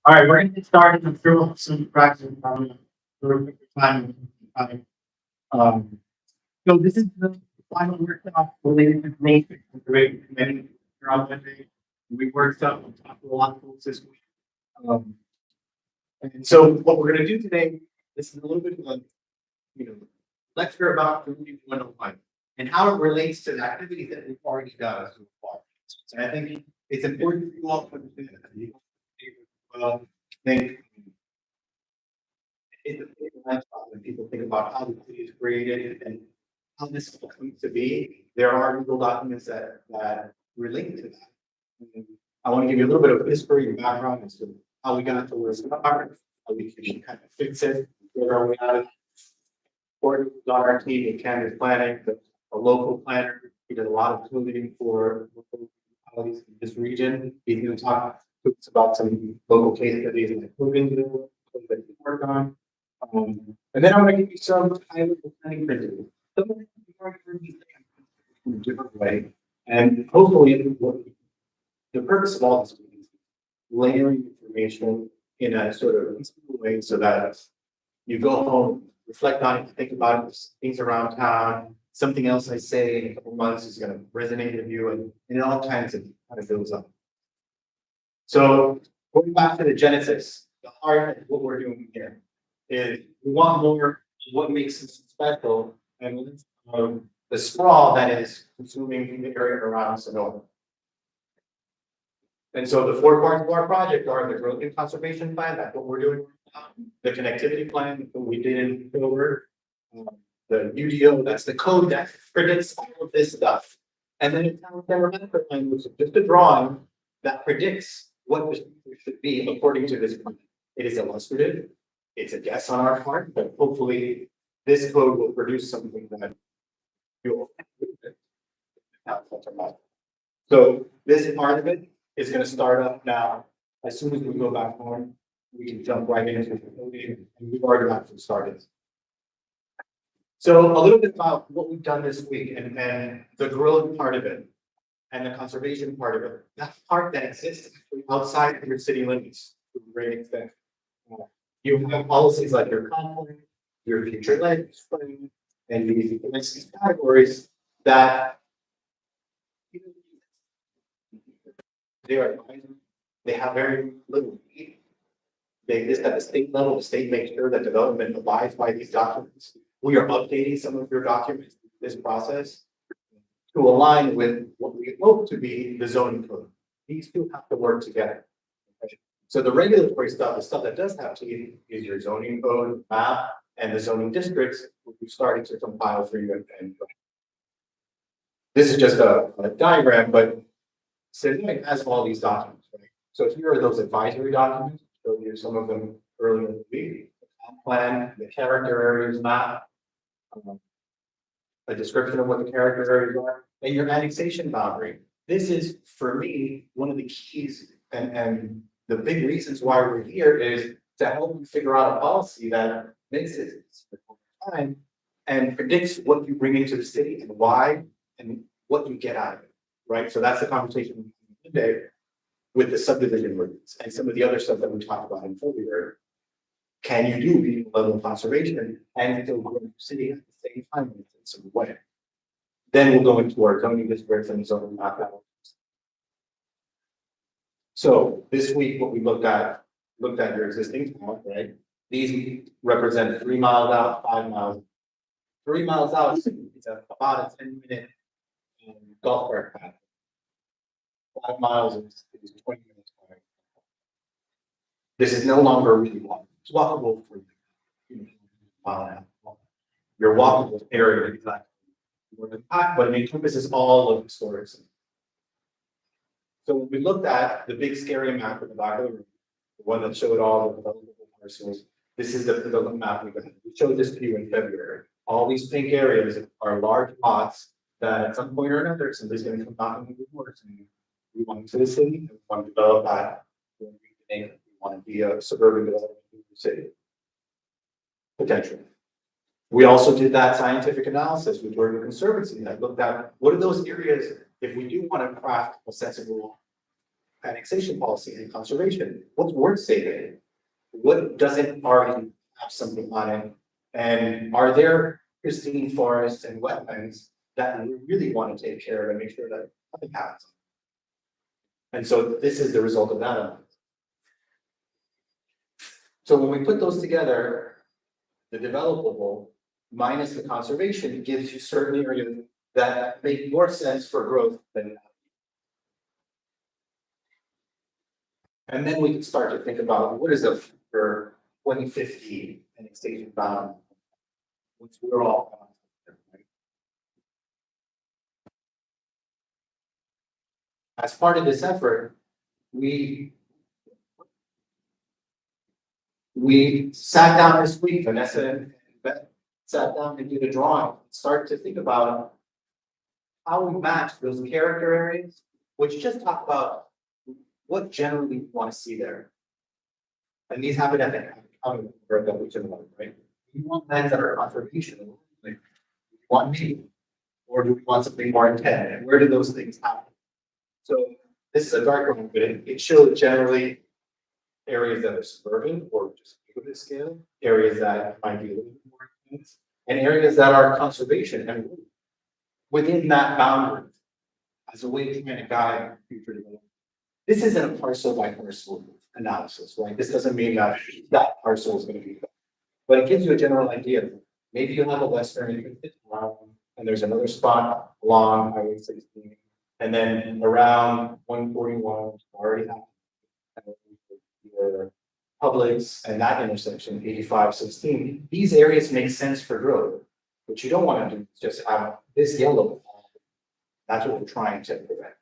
All right, we're going to get started. I'm sure we'll have some practice for time. Um, so this is the final workshop related to growth and creating committee here on Monday. We worked up on top of a lot of folks this week. Um, and so what we're going to do today, this is a little bit of a, you know, lecture about community 101 and how it relates to the activities that we've already done so far. And I think it's important for you all to understand that. Well, think it's a big lifestyle when people think about how the city is created and how this all comes to be. There are legal documents that relate to that. And I want to give you a little bit of history and background as to how we got to where we are, how we can kind of fix it, where are we at. Or our team in Canada's planning, a local planner. He did a lot of coding for local municipalities in this region. He's going to talk to us about some local case studies and coding that he worked on. And then I'm going to give you some high-level planning principles. Some of them you've already heard me say in a different way. And hopefully, the purpose of all this is layering information in a sort of reasonable way so that you go home, reflect on it, think about it, things around town. Something else I say in a couple months is going to resonate with you, and it all kind of builds up. So going back to the genesis, the heart of what we're doing here is we want more what makes us special and the sprawl that is consuming the area around Senoia. And so the 4 parts of our project are the growth and conservation plan, that's what we're doing right now. The connectivity plan that we did in October, the UDO, that's the code that predicts all of this stuff. And then the town environmental plan, which is just a drawing that predicts what the future should be according to this plan. It is illustrative, it's a guess on our part, but hopefully this code will produce something that you'll so this part of it is going to start up now. As soon as we go back home, we can jump right into the coding, and we've already got some started. So a little bit about what we've done this week and the growth part of it and the conservation part of it. That part that exists outside of your city limits to a great extent. You have policies like your conflict, your future land use plan, and these categories that they are advisory. They have very little need. They exist at the state level. The state makes sure that development abides by these documents. We are updating some of your documents in this process to align with what we hope to be the zoning code. These two have to work together. Okay? So the regulatory stuff, the stuff that does have to be is your zoning code, map, and the zoning districts, which we're starting to compile for you. And this is just a diagram, but Senoia has all these documents, right? So here are those advisory documents. Showed you some of them earlier in the week. The comp plan, the character areas map, a description of what the character areas are, and your annexation boundary. This is, for me, one of the keys and the big reasons why we're here is to help you figure out a policy that makes it time and predicts what you bring into the city and why and what you get out of it. Right, so that's the conversation today with the subdivision ordinance and some of the other stuff that we talked about in February. Can you do regional level conservation and still grow the city at the same time in some way? Then we'll go into our zoning districts and zoning map. So this week, what we looked at your existing town, right? These represent 3 miles out, 5 miles. 3 miles out, it's about a 10-minute golf cart path. 5 miles is 20 minutes away. This is no longer really walkable. It's walkable for mile and a half. Your walkable area is like but it encompasses all of the storage. So when we looked at the big scary map at the back of the room, the one that showed all the developable parcels, this is the map we showed this to you in February. All these pink areas are large lots that at some point or another somebody's going to come knocking on the doors and we want to the city, and we want to develop that. We want to be a suburban development in the city. Potentially. We also did that scientific analysis with Georgia Conservancy that looked at what are those areas if we do want to craft a sensible annexation policy and conservation. What's worth saving? What doesn't already have something on it? And are there pristine forests and wetlands that we really want to take care of and make sure that nothing happens? And so this is the result of that. So when we put those together, the developable minus the conservation gives you certain areas that make more sense for growth than. And then we can start to think about what is it for 2050 and extinction bound, which we're all. As part of this effort, we sat down this week, Vanessa and Beth sat down and did a drawing, start to think about how we match those character areas, which just talk about what generally we want to see there. And these happen at the right? We want lands that are conservation, like we want me, or do we want something more intent? And where do those things happen? So this is a darker one, but it shows generally areas that are suburban or just neighborhood scale, areas that might be a little bit more intense, and areas that are conservation and within that boundary as a way to kind of guide future development. This isn't a parcel by parcel analysis, right? This doesn't mean that that parcel is going to be, but it gives you a general idea. Maybe you'll have a western and there's another spot along Highway 16, and then around 141 already have your Publix and that intersection 8516. These areas make sense for growth. What you don't want to do is just have this yellow. That's what we're trying to prevent.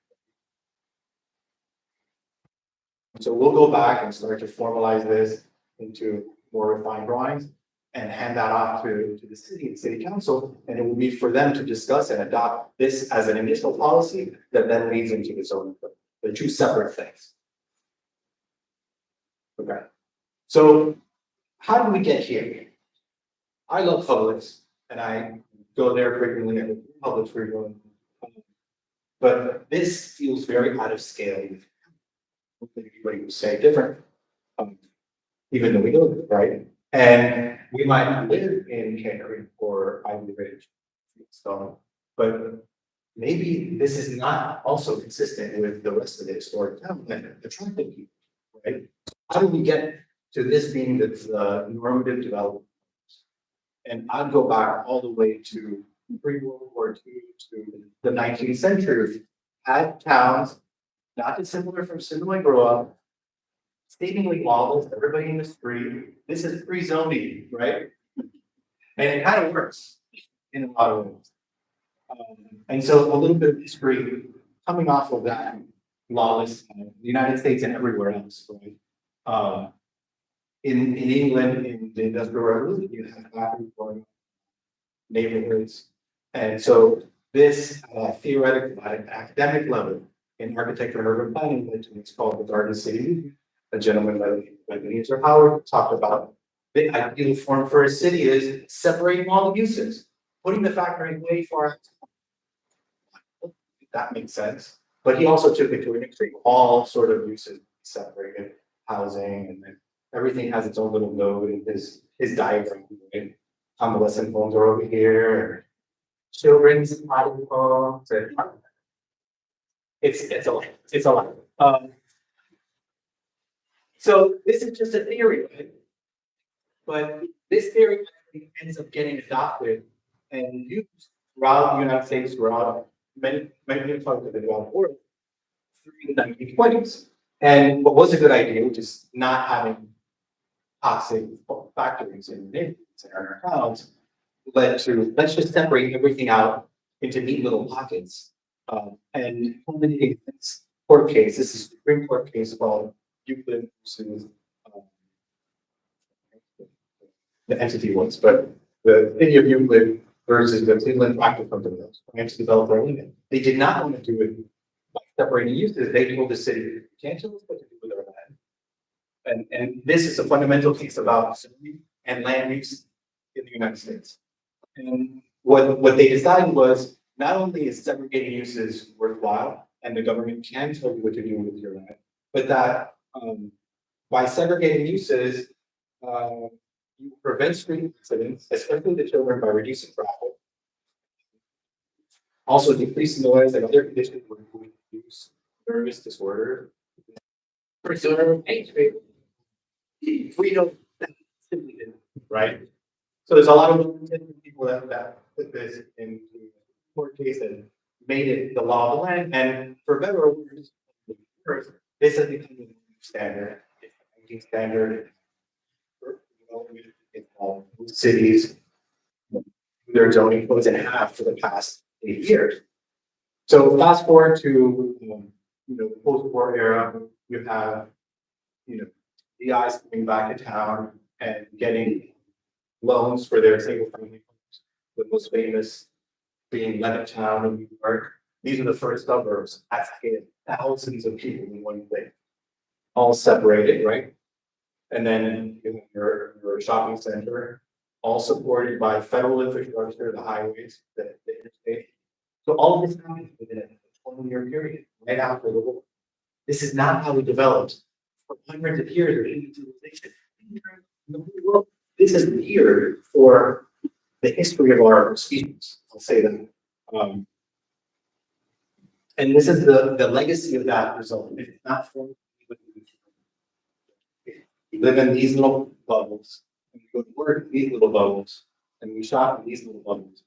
So we'll go back and start to formalize this into more refined drawings and hand that off to the city and city council. And it will be for them to discuss and adopt this as an initial policy that then leads into the zoning code. They're two separate things. Okay. So how do we get here? I love Publix and I go there frequently and Publix frequently. But this feels very out of scale. Everybody would say different, even though we know it, right? And we might not live in Canary or Ivy Ridge, but maybe this is not also consistent with the rest of the historic town and attracting people, right? How do we get to this being the normative development? And I'd go back all the way to pre-World War II to the 19th century. Had towns not dissimilar from Senoia grew up, seemingly lawless, everybody in the street. This is pre-zoning, right? And it kind of works in a lot of ways. And so a little bit of history coming off of that lawless the United States and everywhere else, right? In England, in the Industrial Revolution, you have factories going neighborhoods. And so this theoretical at an academic level in architecture and urban planning led to what's called the Garden City. A gentleman by the name of Howard talked about the ideal form for a city is separating all the uses, putting the factory way far out. That makes sense. But he also took it to an extreme. All sort of uses separated, housing, and then everything has its own little node in his diagram. Right? Convalescent homes are over here, children's potty homes, and it's a lot. It's a lot. So this is just a theory, right? But this theory ends up getting adopted and used throughout the United States, throughout many parts of the developed world through the 1920s. And what was a good idea, which is not having toxic factories in neighborhoods and our towns, led to let's just separate everything out into neat little pockets. And culminating this court case, this is a Supreme Court case called Euclid versus the entity was, but the city of Euclid versus the Cleveland Tractor Company trying to develop their land. They did not want to do it by separating uses. They told the city, you can't tell us what to do with our land. And this is a fundamental case about zoning and land use in the United States. And what they decided was not only is segregating uses worthwhile, and the government can tell you what to do with your land, but that, by segregating uses, you prevent street accidents, especially the children, by reducing traffic. Also decreasing noise and other conditions where we use nervous disorder. Preserve Main Street. We don't simply didn't, right? So there's a lot of people that put this into court case and made it the law of the land, and for better or worse, this has become the standard. It's a banking standard. It's all cities, their zoning codes in half for the past 8 years. So fast forward to the post-war era, you have DIs coming back to town and getting loans for their single-family homes. The most famous being Levittown in New York. These are the first suburbs at scale, thousands of people in one place, all separated, right? And then your shopping center, all supported by federal infrastructure, the highways, the interstate. So all of this happened within a 20-year period, right after the war. This is not how we developed for hundreds of years of human civilization. In the whole world, this is weird for the history of our species. I'll say that. And this is the legacy of that result. It's not for we live in these little bubbles, and we go to work in these little bubbles, and we shop in these little bubbles.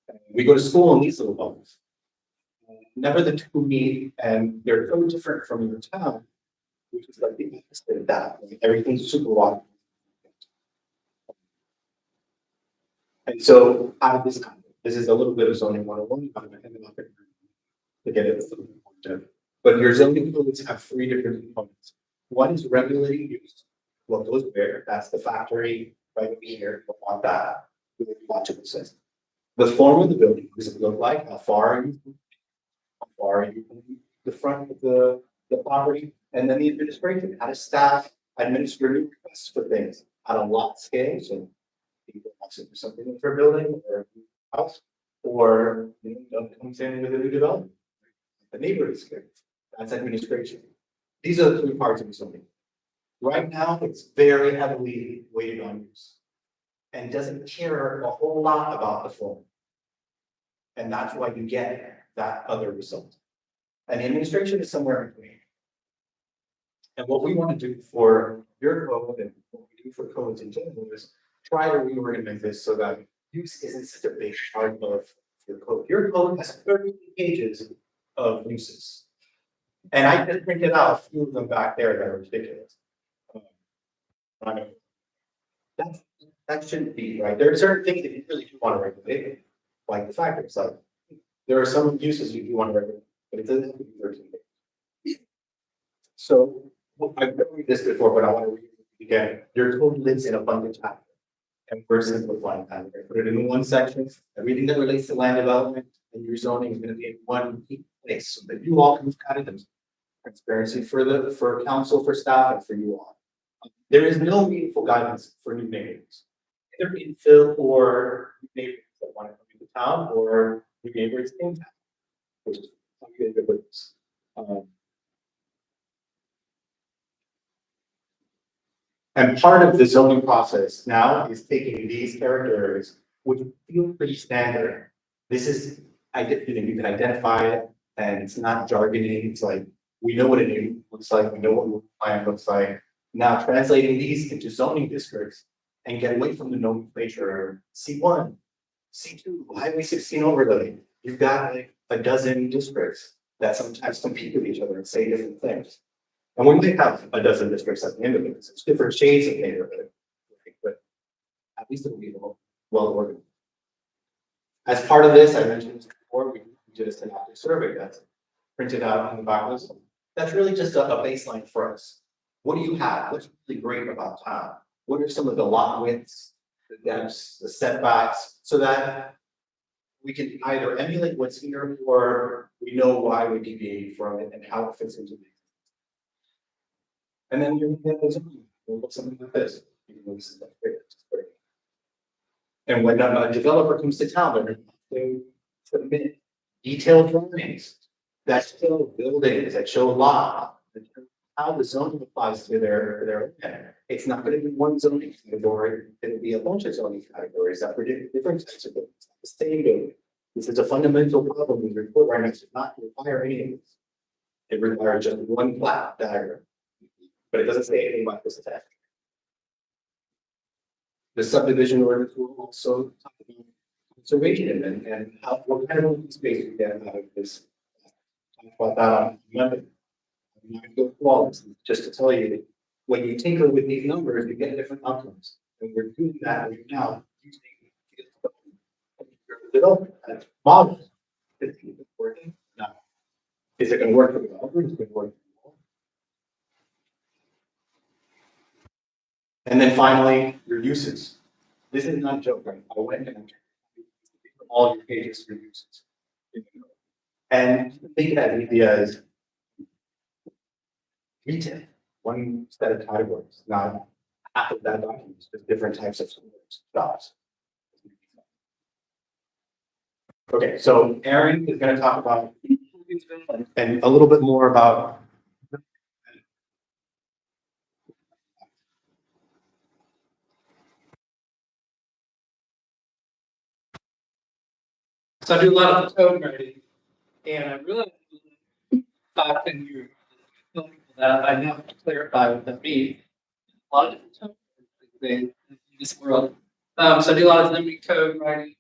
And we go to school in these little bubbles. Never the two meet, and they're so different from your town, which is like the opposite of that. Like everything's super water. And so how did this come? This is a little bit of zoning 101. I'm going to end up to get it a little bit more depth. But your zoning codes have 3 different components. One is regulating use. What goes where? That's the factory right over here. We want that. We want to assist. The form of the building, what does it look like? How far are you? How far are you from the front of the property? And then the administration. How does staff administer new requests for things at a lot scale? So people wants to do something for a building or a house, or comes in with a new development. The neighborhood is good. That's administration. These are the 3 parts of zoning. Right now, it's very heavily weighted on use and doesn't care a whole lot about the form. And that's why you get that other result. And the administration is somewhere in between. And what we want to do for your code and what we do for codes in general is try to reorganize this so that use isn't such a big part of your code. Your code has 30 pages of uses. And I just printed out a few of them back there that are ridiculous. That shouldn't be, right? There are certain things that you really do want to regulate, like the factors. Like there are some uses you do want to regulate, but it doesn't have to be 13 pages. So I've read this before, but I want to read it again. Your code lives in a bunch of chapters. And we're simplifying that. We're put it in one section. Everything that relates to land development and your zoning is going to be in one place so that you all can look at it. Transparency for council, for staff, and for you all. There is no meaningful guidance for new neighborhoods, either infill or neighborhoods that want to come into town or new neighborhoods in town, which is good with this. And part of the zoning process now is taking these character areas, which feel pretty standard. This is, you can identify it, and it's not jargony. It's like, we know what a neighborhood looks like, we know what a plan looks like. Now translating these into zoning districts and get away from the nomenclature, C1, C2, Highway 16 overlay. You've got like a dozen districts that sometimes compete with each other and say different things. And we might have a dozen districts at the end of it. It's different shades of neighborhood, but at least it'll be well organized. As part of this, I mentioned this before, we did a synoptic survey that's printed out in the back of this. That's really just a baseline for us. What do you have? What's really great about town? What are some of the lot widths, the depths, the setbacks, so that we can either emulate what's here or we know why we deviate from it and how it fits into it. And then you're going to get those, we'll look something like this. And when a developer comes to town, they're going to submit detailed drawings that show buildings, that show lot, how the zoning applies to their land. It's not gonna be one zoning category, it'll be a bunch of zoning categories that predict different types of buildings, the same building. This is a fundamental problem with report requirements, does not require any of this. It requires just one plat diagram, but it doesn't say anything about this text. The subdivision ordinance will also talk about conservation and how, what kind of open space we get out of this. Talk about that on Monday. I'm not gonna go through all this, just to tell you, when you tinker with these numbers, you get different outcomes. And we're doing that right now using development and models. Is it working? No. Is it gonna work for developers? It's gonna work. And then finally, your uses. This is not a joke, right? I went and all your pages for uses. And think of that maybe as retail, one set of categories, not half of that document, just different types of jobs. Okay, so Aaron is going to talk about and a little bit more about. So I do a lot of code writing, and I realized 5-10 years that I now have to clarify what that means. A lot of different code in this world. So I do a lot of zoning code writing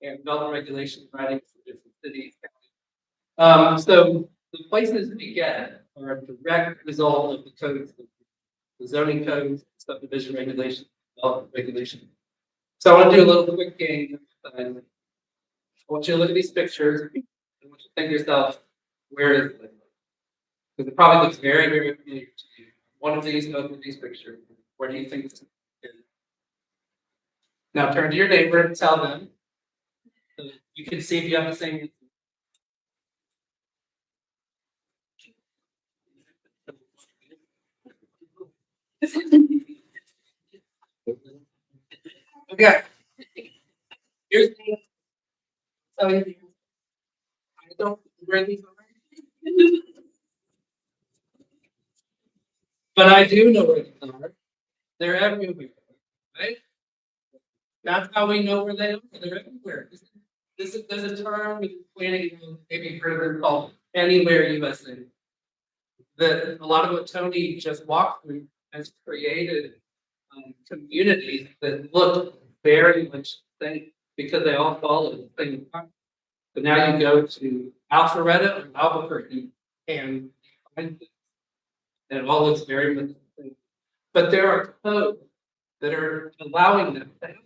and development regulation writing for different cities. So the places we get are a direct result of the codes, the zoning codes, subdivision regulations, development regulation. So I want to do a little quick game. I want you to look at these pictures and I want you to think to yourself, where is it? Because it probably looks very, very familiar to you. One of these pictures, where do you think it's is? Now turn to your neighbor and tell them. So you can see if you have the same. Okay. Here's the so I don't where these are. But I do know where they are. They're everywhere, right? That's how we know where they are. They're everywhere. There's a term in planning, maybe you've heard of it called anywhere USA. That a lot of what Tony just walked through has created communities that look very much the same because they all follow the same path. But now you go to Alpharetta or Albuquerque and it all looks very much the same. But there are codes that are allowing them to happen.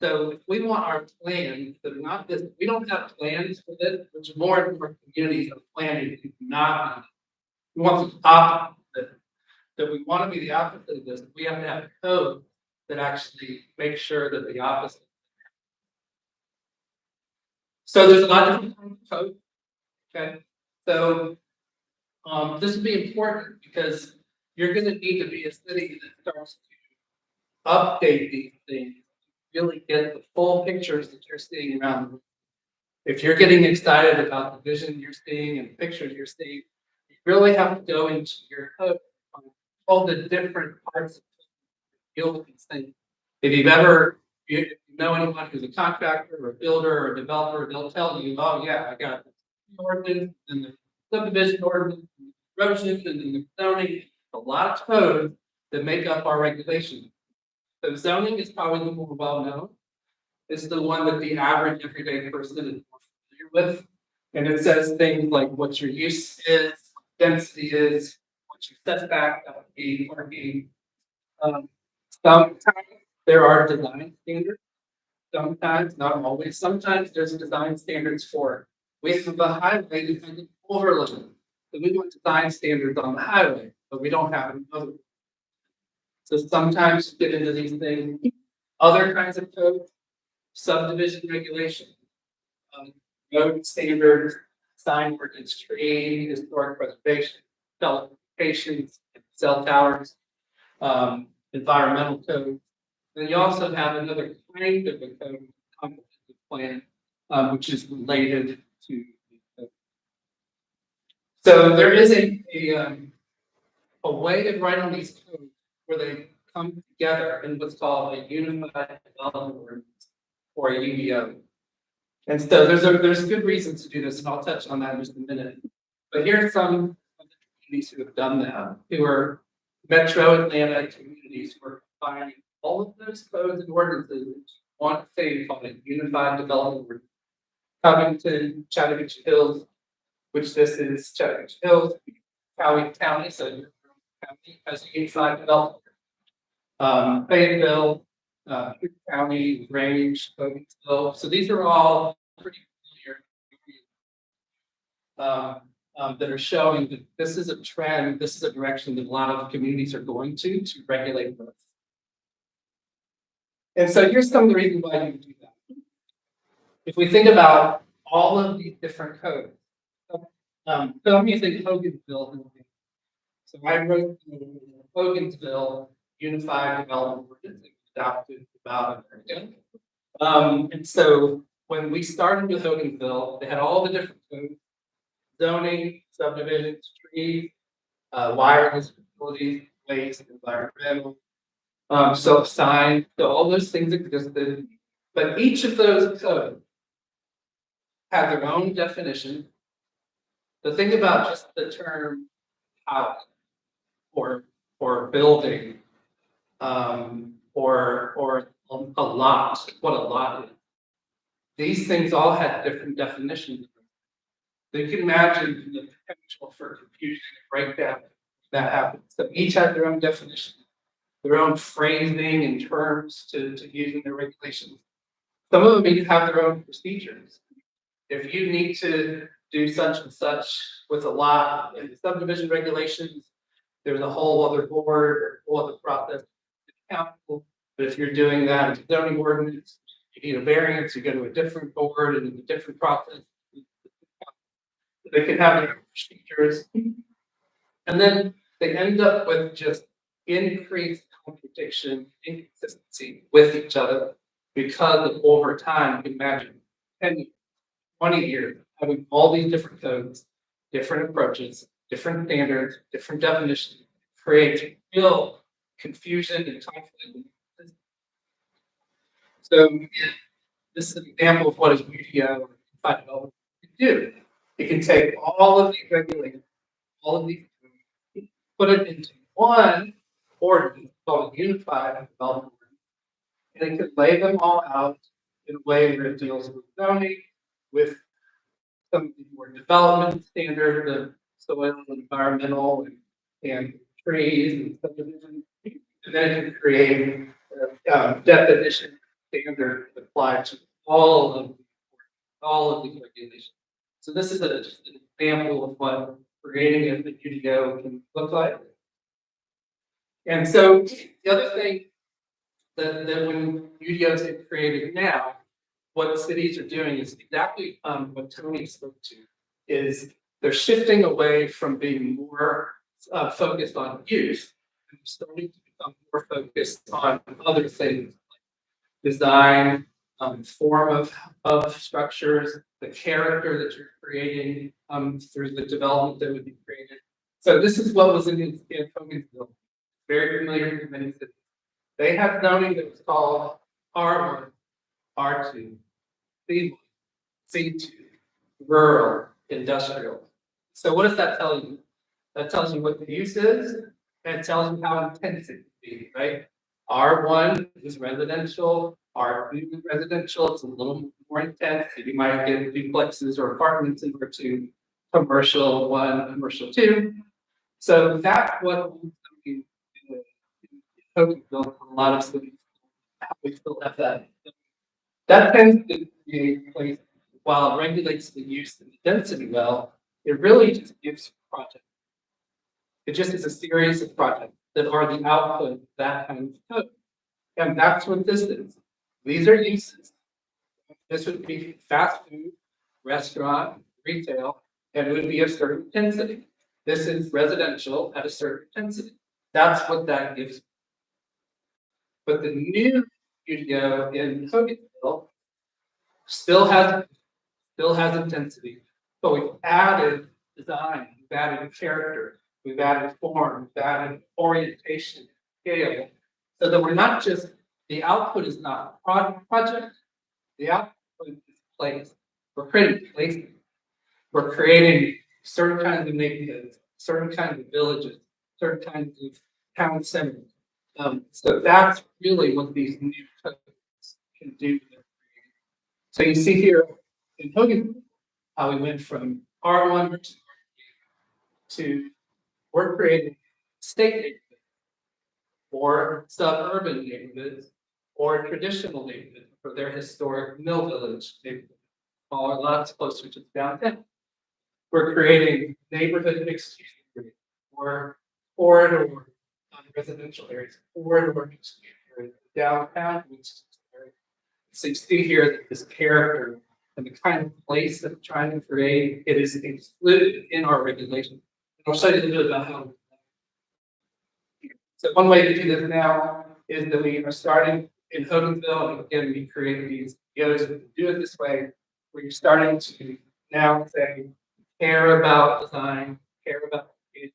So if we want our plans that are not this, we don't have plans for this, which more and more communities are planning to not. We want the opposite. That we want to be the opposite of this. We have to have code that actually makes sure that the opposite. So there's a lot of different kinds of code. Okay, so this will be important because you're going to need to be a city that starts to update these things, really get the full pictures that you're seeing around the room. If you're getting excited about the vision you're seeing and the pictures you're seeing, you really have to go into your code, all the different parts of deal with these things. If you've ever, if you know anyone who's a contractor or a builder or a developer, they'll tell you, oh yeah, I got the ordinance and the subdivision ordinance, and the erosion and then the zoning, a lot of code that make up our regulation. So zoning is probably the more well known. It's the one that the average everyday person is more familiar with. And it says things like what your use is, density is, what your setback, parking. Sometimes there are design standards. Sometimes, not always, sometimes there's design standards for it. We have a highway that has an overlay. So we want design standards on the highway, but we don't have another. So sometimes you get into these things, other kinds of code, subdivision regulation, road standards, sign ordinance, tree, historic preservation, telecommunications, cell towers, environmental code. Then you also have another kind of a code, comprehensive plan, which is related to. So there is a a way of writing these codes where they come together in what's called a unified development ordinance, or a UDO. And so there's good reasons to do this, and I'll touch on that in just a minute. But here are some of the communities who have done that, who are metro Atlanta communities who are combining all of those codes and ordinances into one thing called a unified development ordinance. Covington, Chattahoochee Hills, which this is Chattahoochee Hills, Cowee County, so your county has a unified development. Fayetteville, Cook County, Grange, Hogansville, so these are all pretty familiar. That are showing that this is a trend, this is a direction that a lot of communities are going to regulate growth. And so here's some of the reasons why you do that. If we think about all of these different codes, so I'm using Hogansville. So I wrote the Hogansville Unified Development Ordinance adopted about a year ago. And so when we started with Hogansville, they had all the different codes: zoning, subdivisions, trees, wireless facilities, waste, environmental, self-sign, so all those things existed. But each of those codes had their own definition. The thing about just the term house or building, or a lot, what a lot is. These things all had different definitions. So you can imagine the potential for confusion and breakdown that happens. So each had their own definition, their own phrasing and terms to use in their regulations. Some of them even have their own procedures. If you need to do such and such with a lot in the subdivision regulations, there's a whole other board or whole other process to council. But if you're doing that in zoning ordinance, you need a variance, you go to a different board and a different process. They can have their own procedures. And then they end up with just increased contradiction, inconsistency with each other because of over time, you can imagine 10, 20 years having all these different codes, different approaches, different standards, different definitions, creates real confusion and conflict. So this is an example of what a UDO or unified development can do. It can take all of these regulations, all of these, put it into one ordinance called a unified development ordinance, and it can lay them all out in a way where it deals with zoning, with some of the more development standards of soil and environmental and trees and subdivision. And then it can create definition standards applied to all of these regulations. So this is just an example of what creating a UDO can look like. And so the other thing that when UDOs get created now, what cities are doing is exactly what Tony spoke to, is they're shifting away from being more focused on use and starting to become more focused on other things like design, form of structures, the character that you're creating through the development that would be created. So this is what was in Hogansville. Very familiar to many cities. They had zoning that was called R1, R2, C1, C2, rural, industrial. So what does that tell you? That tells you what the use is, and it tells you how intense it can be, right? R1 is residential, R2 is residential, it's a little more intense. You might get duplexes or apartments in R2, commercial 1, commercial 2. So that's what we Hogansville, a lot of cities, we still have that. That tends to be a place, while it regulates the use and the density well, it really just gives projects. It just is a series of projects that are the output of that kind of code. And that's what this is. These are uses. This would be fast food, restaurant, retail, and it would be a certain intensity. This is residential at a certain intensity. That's what that gives. But the new UDO in Hogansville still has intensity, but we've added design, we've added character, we've added form, we've added orientation, scale, so that we're not just, the output is not project, the output is place. We're creating places. We're creating certain kinds of neighborhoods, certain kinds of villages, certain kinds of town centers. So that's really what these new codes can do. So you see here in Hogan, how we went from R1 to we're creating state neighborhoods or suburban neighborhoods or traditional neighborhoods for their historic mill village neighborhood, smaller lots closer to downtown. We're creating neighborhood mixed use or corridor residential areas, corridor mixed use areas, downtown mixed use areas. So you see here that this character and the kind of place that we're trying to create, it is included in our regulation. And I'll show you a little bit about how. So one way to do this now is that we are starting in Hogansville, and again, we create these videos, we can do it this way, where you're starting to now say, care about design, care about it.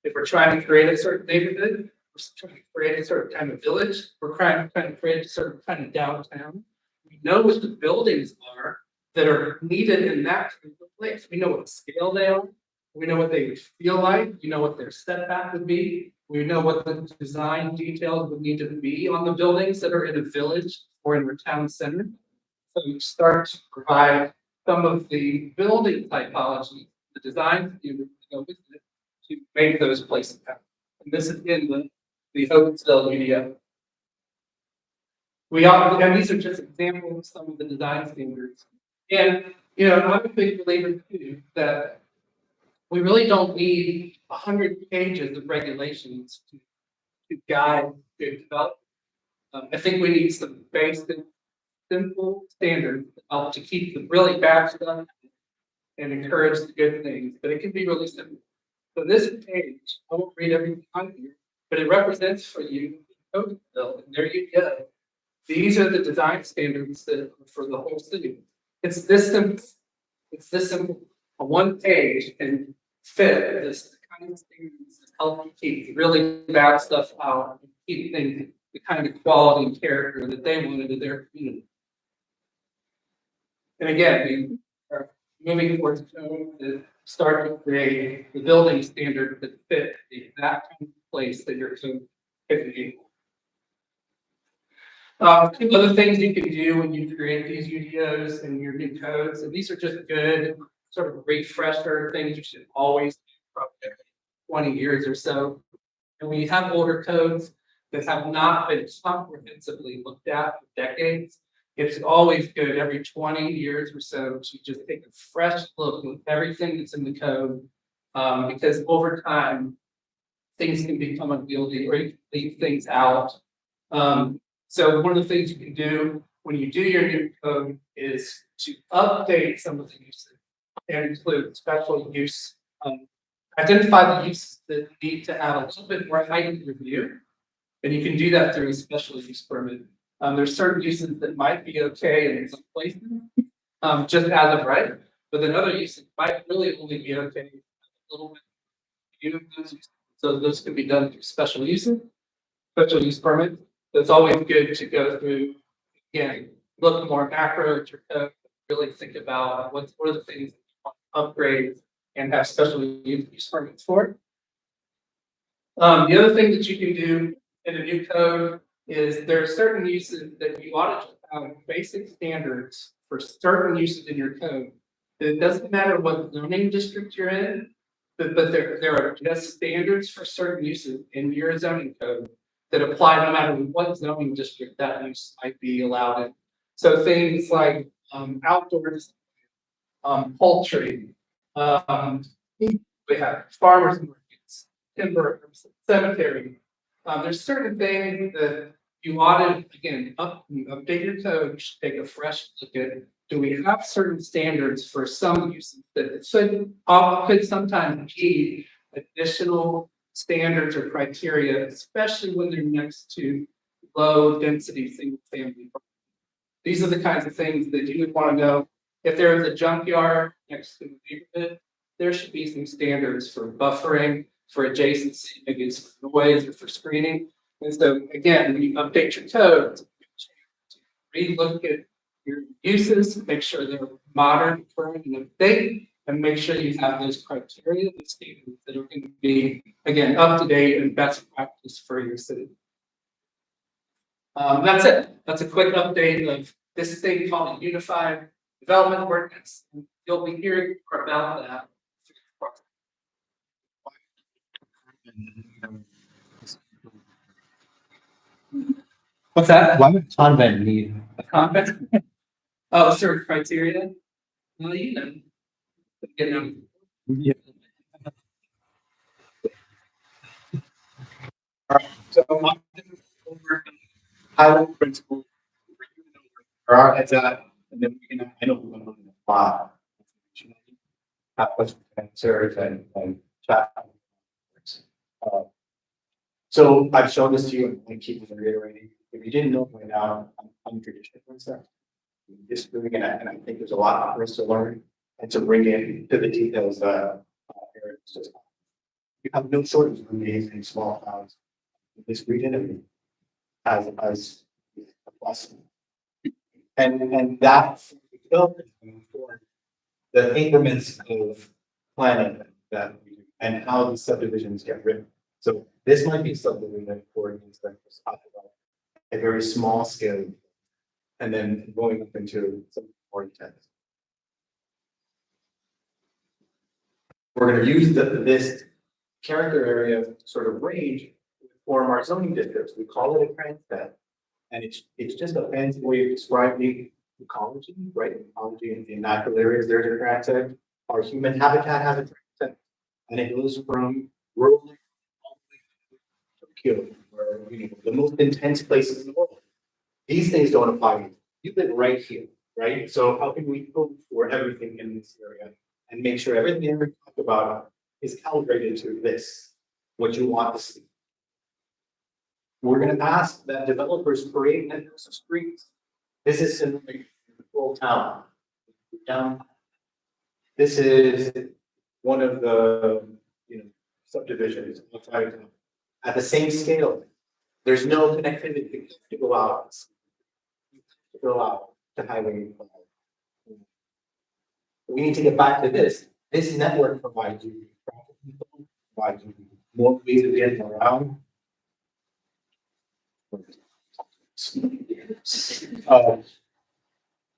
If we're trying to create a certain neighborhood, we're trying to create a certain kind of village, we're trying to create a certain kind of downtown. We know what the buildings are that are needed in that place. We know what scale they are. We know what they would feel like. We know what their setback would be. We know what the design details would need to be on the buildings that are in a village or in a town center. So you start to provide some of the building typology, the design you go with it to make those places happen. And this is in the Hogansville media. And these are just examples of some of the design standards. And I'm a big believer too that we really don't need 100 pages of regulations to guide good development. I think we need some basic, simple standards that help to keep the really bad stuff and encourage the good things, but it can be really simple. So this page, I won't read everything on here, but it represents for you Hogansville, and there you go. These are the design standards that for the whole city. It's this simple. It's this simple. On one page and fit this kind of standards that help you keep really bad stuff out and keep things the kind of quality and character that they wanted in their community. And again, we are moving towards code to start to create the building standard that fit the exact kind of place that you're picking. Two other things you can do when you create these UDOs and your new codes, and these are just good sort of refresher things you should always do probably every 20 years or so. And when you have older codes that have not been comprehensively looked at for decades, it's always good every 20 years or so to just take a fresh look with everything that's in the code, because over time, things can become unwieldy or you can leave things out. So one of the things you can do when you do your new code is to update some of the uses and include special use. Identify the uses that need to have a little bit more heightened review. And you can do that through a special use permit. There's certain uses that might be okay in some places, just as of right, but then other uses might really only be okay a little bit. So those can be done through special use permit. So it's always good to go through, again, look more macro at your code, really think about what are the things that you want to upgrade and have special use permits for. The other thing that you can do in a new code is there are certain uses that you ought to just have basic standards for certain uses in your code. It doesn't matter what zoning district you're in, but there are just standards for certain uses in your zoning code that apply no matter what zoning district that use might be allowed in. So things like outdoors, poultry, we have farmers markets, timber, cemetery. There's certain things that you ought to, again, update your code, you should take a fresh look at. Do we have certain standards for some uses that could sometimes be additional standards or criteria, especially when they're next to low density single family. These are the kinds of things that you would want to know. If there is a junkyard next to the neighborhood, there should be some standards for buffering for adjacency, maybe it's for noise or for screening. And so again, when you update your code, relook at your uses, make sure they're modern, current, and up to date, and make sure you have those criteria, those statements that are going to be, again, up to date and best practice for your city. That's it. That's a quick update of this thing called the Unified Development Ordinance. You'll be hearing more about that. What's that? Why would convent need? A convent? Oh, certain criteria? Well, you know. You know. Yeah. So over high level principles. Where our heads at, and then we can, I know we're going to apply. Have questions, answers, and chat. So I've shown this to you and keep reiterating. If you didn't know by now, I'm traditional concept. Just doing it, and I think there's a lot for us to learn and to bring in to the details that Eric just. You have no shortage of amazing small towns. This region as a plus. And that's for the increments of planning that we do and how the subdivisions get written. So this might be subdivision ordinance that was talked about a very small scale and then going up into some more intense. We're going to use this character area sort of range to form our zoning districts. We call it a transect. And it's just a fancy way of describing ecology, right? Ecology in the natural areas, there's a transect. Our human habitat has a transect. And it goes from rural all the way to Kyoto, where the most intense places in the world. These things don't apply to you. You live right here, right? So how can we hope for everything in this area and make sure everything we talk about is calibrated to this, what you want to see? We're going to ask that developers create networks of streets. This is in the full town. This is one of the subdivisions outside of town. At the same scale, there's no connectivity to go out. To go out to highway. We need to get back to this. This network provides you more ways of getting around.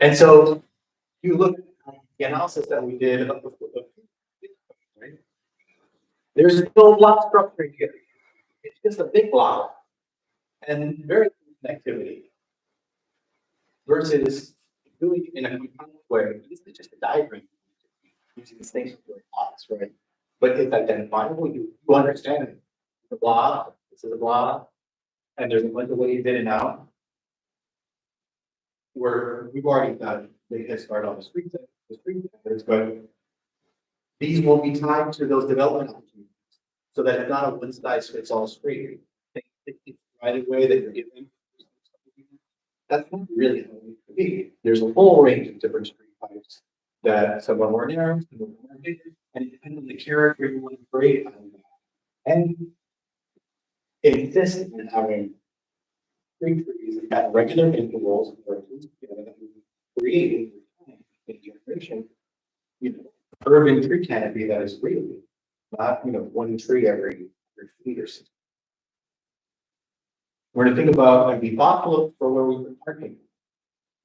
And so you look at the analysis that we did of right? There's no block structure here. It's just a big block and very little connectivity. Versus doing it in a complex way. This is just a diagram using distinctions for blocks, right? But it's identifiable. You understand it. The block, this is a block, and there's a bunch of ways in and out. Where we've already got big head start on the street standards, but these will be tied to those development opportunities so that it's not a one size fits all street. Right away that you're given. That's not really how it needs to be. There's a whole range of different street types that some are more narrow, some are more big, and it depends on the character you want to create on that. And insist in having street trees at regular intervals or creating in generation, urban tree canopy that is real, not one tree every feet or so. We're going to think about and be thoughtful for where we put parking,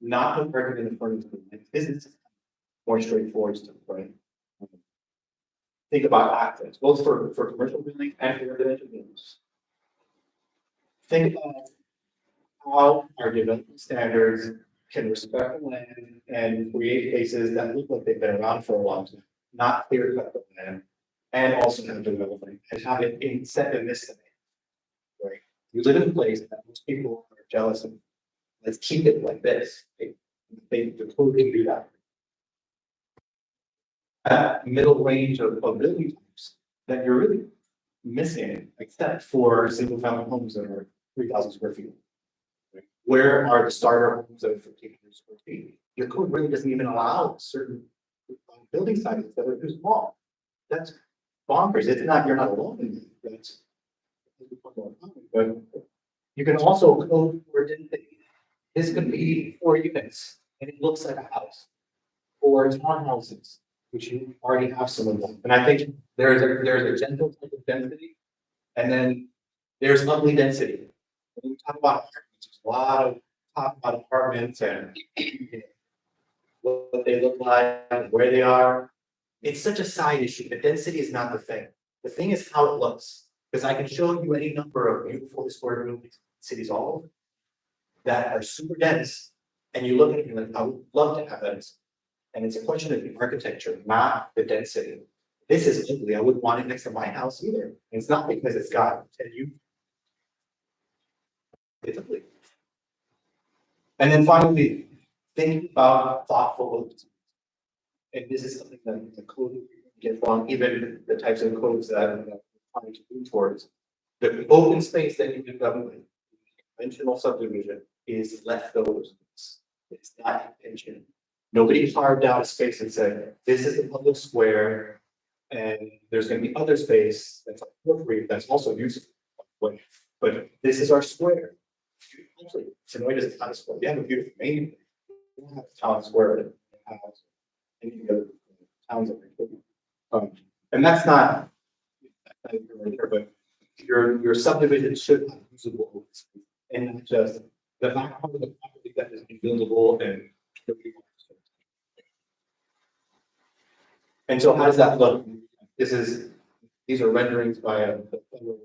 not put parking in the front of the building. This is more straightforward stuff, right? Think about access, both for commercial buildings and for residential buildings. Think about how our development standards can respect the land and create places that look like they've been around for a long time, not clear cut the land, and also have development and have it in set in this setting, right? You live in a place that most people are jealous of. Let's keep it like this. They totally do that. That middle range of building types that you're really missing, except for single family homes that are 3,000 square feet. Where are the starter homes that are 1,500 square feet? Your code really doesn't even allow certain building sizes that are too small. That's bonkers. It's not, you're not alone in that. But you can also code for density. This could be 4 units and it looks like a house. Or townhouses, which you already have some of them. And I think there's a gentle type of density. And then there's ugly density. When we talk about apartments, there's a lot of talk about apartments and what they look like, and where they are. It's such a side issue. The density is not the thing. The thing is how it looks. Because I can show you any number of beautiful historic buildings, cities all over that are super dense. And you look at it and you're like, I would love to have that. And it's a question of the architecture, not the density. This is ugly. I wouldn't want it next to my house either. And it's not because it's got 10 units. It's ugly. And then finally, think about thoughtful open. And this is something that the code gets wrong, even the types of codes that we're trying to move towards. The open space that you end up with, conventional subdivision, is leftovers. It's not intention. Nobody carved out a space and said, this is a public square, and there's gonna be other space that's appropriate, that's also useful. But this is our square. Actually, Senoia doesn't have a square. We have a beautiful main. We don't have a town square that has any of the other towns that are. And that's not right there, but your subdivision should have usable open space, and not just the back part of the property that is buildable and. And so how does that look? These are renderings by a federal.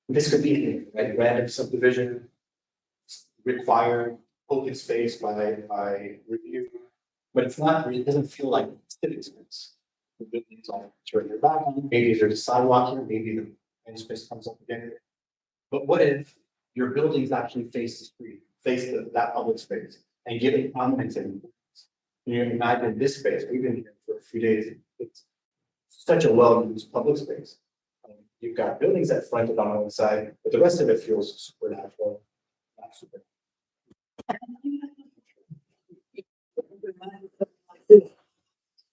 This could be anything, right? Random subdivision, require open space by review, but it's not, it doesn't feel like civic space. The buildings all turn their back on, maybe there's a sidewalk here, maybe the green space comes up again. But what if your buildings actually face the street, face that public space, and give it prominence and importance? You imagine this space, we've been here for a few days, it's such a well-used public space. You've got buildings that fronted on one side, but the rest of it feels super natural. Not super.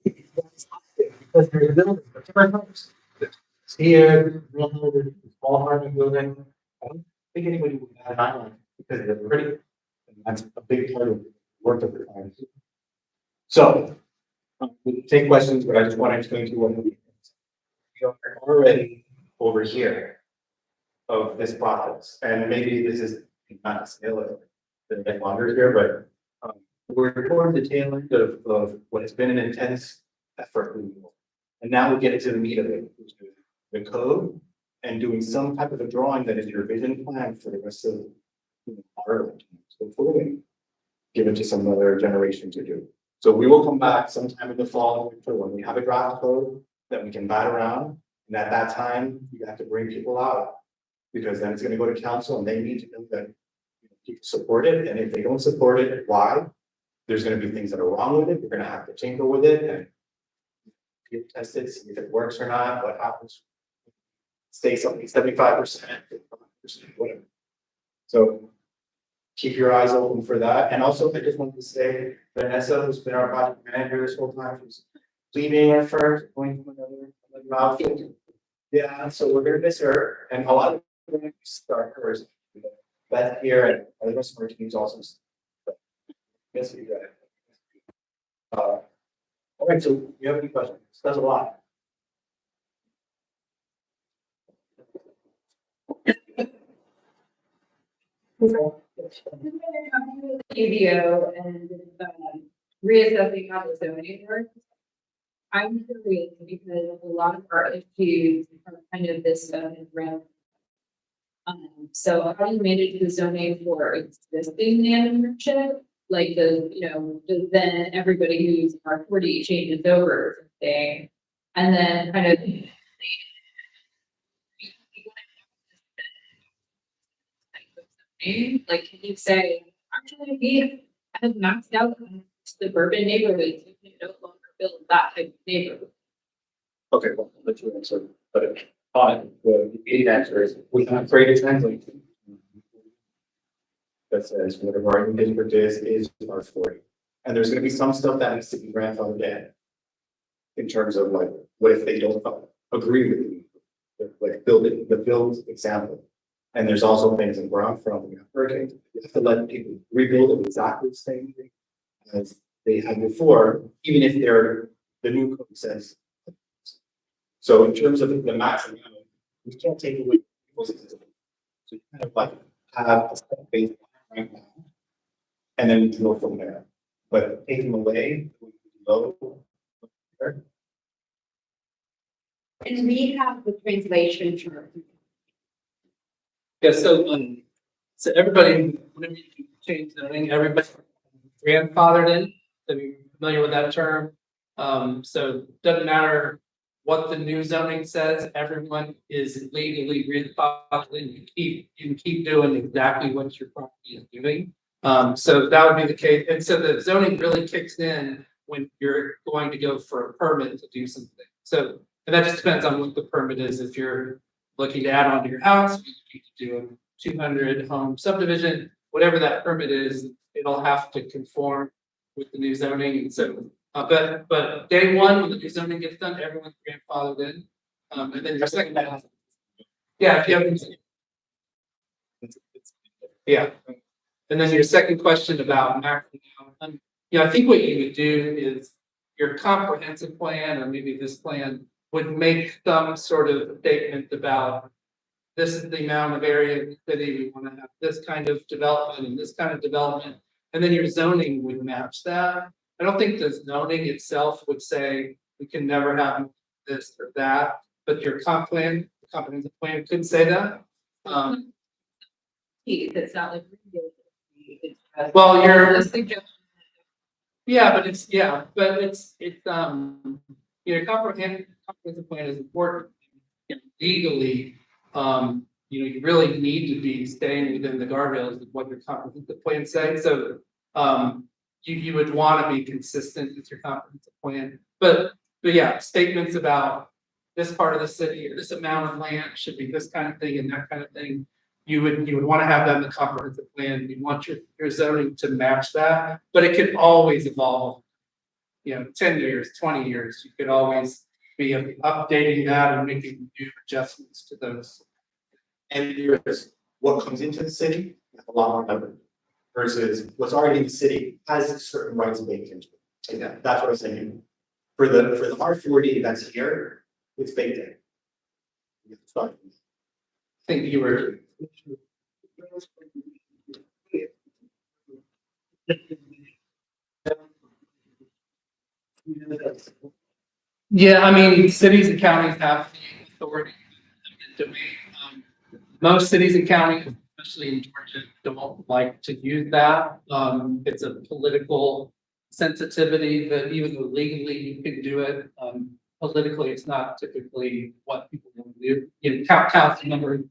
Because there's a building, different homes. It's here, small apartment building. I don't think anybody would have an island because they're pretty. And that's a big part of the work that we're trying to do. So, we take questions, but I just want to explain to you what we are already over here of this process. And maybe this is not a scale of the longer here, but we're toward the tail end of what has been an intense effort. And now we get into the meat of it, which is the code and doing some type of a drawing that is your vision plan for the rest of Ireland. So before we give it to some other generation to do. So we will come back sometime in the fall and winter when we have a draft code that we can bat around. And at that time, you have to bring people out because then it's going to go to council and they need to know that people support it. And if they don't support it, why? There's going to be things that are wrong with it. We're going to have to tinker with it and test it, see if it works or not. What happens? Say something 75%, 55%, whatever. So keep your eyes open for that. And also, I just wanted to say, Vanessa, who's been our project manager this whole time, she's leaving at first, going to another outfit. Yeah, so we're gonna miss her, and a lot of them start hers. Beth here and the rest of our teams also. Yes, you got it. All right, so you have any questions? That's a lot. UDO and reassessing how the zoning works. I'm curious because a lot of our issues are kind of this stuff in realm. So how do you manage the zoning for existing land ownership? Like does then everybody who's R40 changes over or something? And then kind of like, can you say, actually, we have maxed out suburban neighborhoods, you can no longer build that type of neighborhood? Okay, well, I'll let you answer, but the immediate answer is we have created translate. That says whatever our new district is R40. And there's gonna be some stuff that needs to be grandfathered in. In terms of like, what if they don't agree with you? Like the build example. And there's also things in where I'm from, we have hurricanes, you have to let people rebuild it exactly the same thing as they had before, even if the new code says. So in terms of the maximum, we can't take away people's existence. So you kind of like have a set baseline right now. And then we can go from there. But taking away, we can go. And we have the translation chart. Yeah, so everybody, whenever you change zoning, everybody grandfathered in, so you're familiar with that term. So it doesn't matter what the new zoning says, everyone is legally grandfathered in. You can keep doing exactly what your property is doing. So that would be the case, and so the zoning really kicks in when you're going to go for a permit to do something. So, and that just depends on what the permit is. If you're looking to add on to your house, you need to do a 200 home subdivision, whatever that permit is, it'll have to conform with the new zoning. And so, but day one, when the new zoning gets done, everyone's grandfathered in. And then your second, yeah, if you haven't, yeah. And then your second question about maxing out, I think what you would do is your comprehensive plan, or maybe this plan, would make some sort of statement about this is the amount of area in the city, we want to have this kind of development and this kind of development, and then your zoning would match that. I don't think the zoning itself would say we can never have this or that, but your comprehensive plan could say that. It's not like. It's just Well, a suggestion. yeah, but comprehensive plan is important. Legally, you really need to be staying within the guardrails of what your comprehensive plan says, so, you would wanna be consistent with your comprehensive plan, but yeah, statements about this part of the city, or this amount of land should be this kind of thing and that kind of thing, you would wanna have that in the comprehensive plan, you want your zoning to match that, but it could always evolve. 10 years, 20 years, you could always be updating that and making new adjustments to those. And there's what comes into the city, a lot more number. Versus what's already in the city has certain rights baked into it. And that's what I'm saying. For the R40 that's here, it's baked in. It's fine. I think you were. Yeah, I mean, cities and counties have the authority to make, most cities and counties, especially in Georgia, don't like to use that. It's a political sensitivity that even though legally you can do it, politically, it's not typically what people want to do. Council member.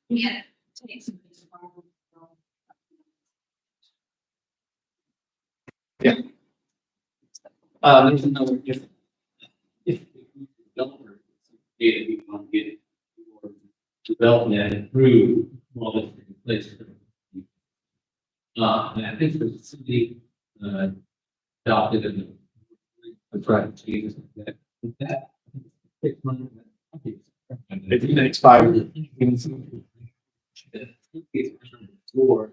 Yeah. There's another different. If developer, we want to get more development approved, all this in place. And I think the city, adopted in the trying to change that. That 6 months. It's gonna expire. For